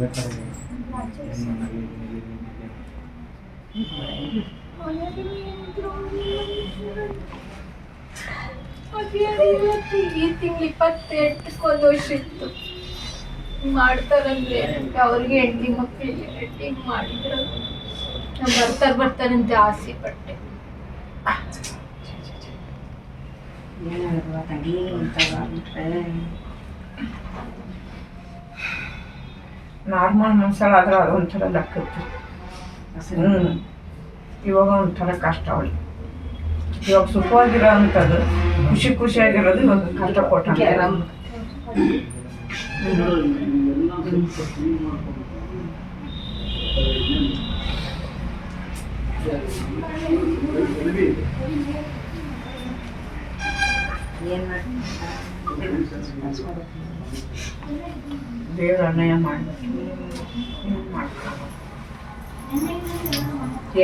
ಈ ತಿಂಗಳು 28 ಒಂದು ವರ್ಷ ಇತ್ತು. ಮಾಡ್ತಾರಂದ್ರೆ ಅವ್ರಿಗೆ ಹೆಂಡತಿ ಮಕ್ಕಳಿಗೆ ಹೆಂಗ್ ಮಾಡಿದ್ರು. ಬರ್ತಾರಂತೆ ಆಸೆ ಪಟ್ಟೆ. ನಾರ್ಮಲ್ ಮನ್ಸಲ್ಲಾದ್ರೆ ಅದೊಂಥರ ದಕ್ಕತ್ತೆ. ಇವಾಗ ಒಂಥರ ಕಷ್ಟ ಅವಳಿಗೆ. ಇವಾಗ ಸುಖವಾಗಿರೋ ಅಂಥದ್ದು ಖುಷಿಯಾಗಿರೋದು ಇವಾಗ ಕಷ್ಟಪಟ್ಟ. ದೇವ್ರ ಅನ್ಯಾಯ ಮಾಡ್ಬೇಕು.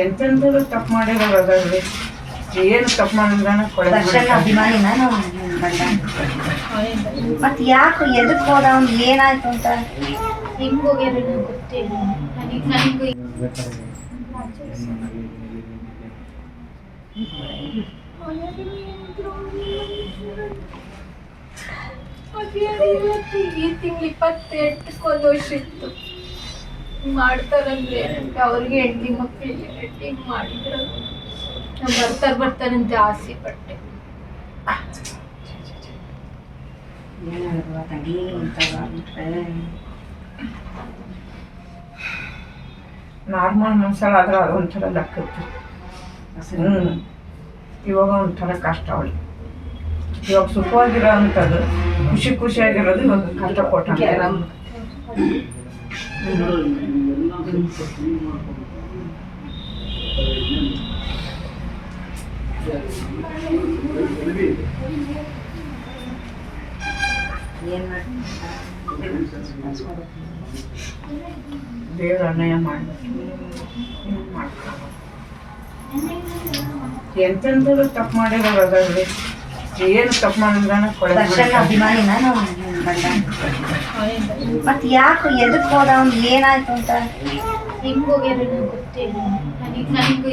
ಎಂತೆಂಥದ್ದು ತಪ್ಪು ಮಾಡಿರೋರು ಅದಾಗ್ಲಿ, ಏನು ತಪ್ಪು ಮಾಡಿದ್ರೆ ಅಭಿಮಾನಿನ ಮತ್ತೆ ಯಾಕೆ ಎದಕ್ ಹೋದ ಅವ್ನು ಏನಾಯ್ತು ಅಂತ ಹೆಂಗ್ ಹೋಗ್ಯಾರ ಗೊತ್ತಿಲ್ಲ ನನಗೂ. ಈ ತಿಂಗಳು 28 ಒಂದು ವರ್ಷ ಇತ್ತು. ಮಾಡ್ತಾರಂದ್ರೆ ಅವ್ರಿಗೆ ಹೆಂಡತಿ ಮಕ್ಕಳಿಗೆ ಹೆಂಗ್ ಮಾಡಿದ್ರು. ಬರ್ತಾರಂತೆ ಆಸೆ ಪಟ್ಟೆ. ನಾರ್ಮಲ್ ಮನ್ಸಲ್ಲಾದ್ರೆ ಅದೊಂಥರ ದಕ್ಕತ್ತೆ. ಇವಾಗ ಒಂಥರ ಕಷ್ಟ ಅವಳಿಗೆ. ಇವಾಗ ಸುಖವಾಗಿರೋ ಅಂಥದ್ದು ಖುಷಿಯಾಗಿರೋದು ಇವಾಗ ಕಷ್ಟಪಟ್ಟ. ದೇವ್ರ ಅನ್ಯಾಯ ಮಾಡ್ಬೇಕು. ಎಂತೆಂಥದ್ದು ತಪ್ಪು ಮಾಡಿರೋರು ಅದಾಗ್ಲಿ, ಏನು ತಪ್ಪು ಮಾಡಿದ್ರೆ ಅಭಿಮಾನಿನ ಮತ್ತೆ ಯಾಕೆ ಎದಕ್ ಹೋದ ಅವ್ನು ಏನಾಯ್ತು ಅಂತ ಹೆಂಗ್ ಹೋಗ್ಯಾರ ಗೊತ್ತಿಲ್ಲ ನನಗೂ.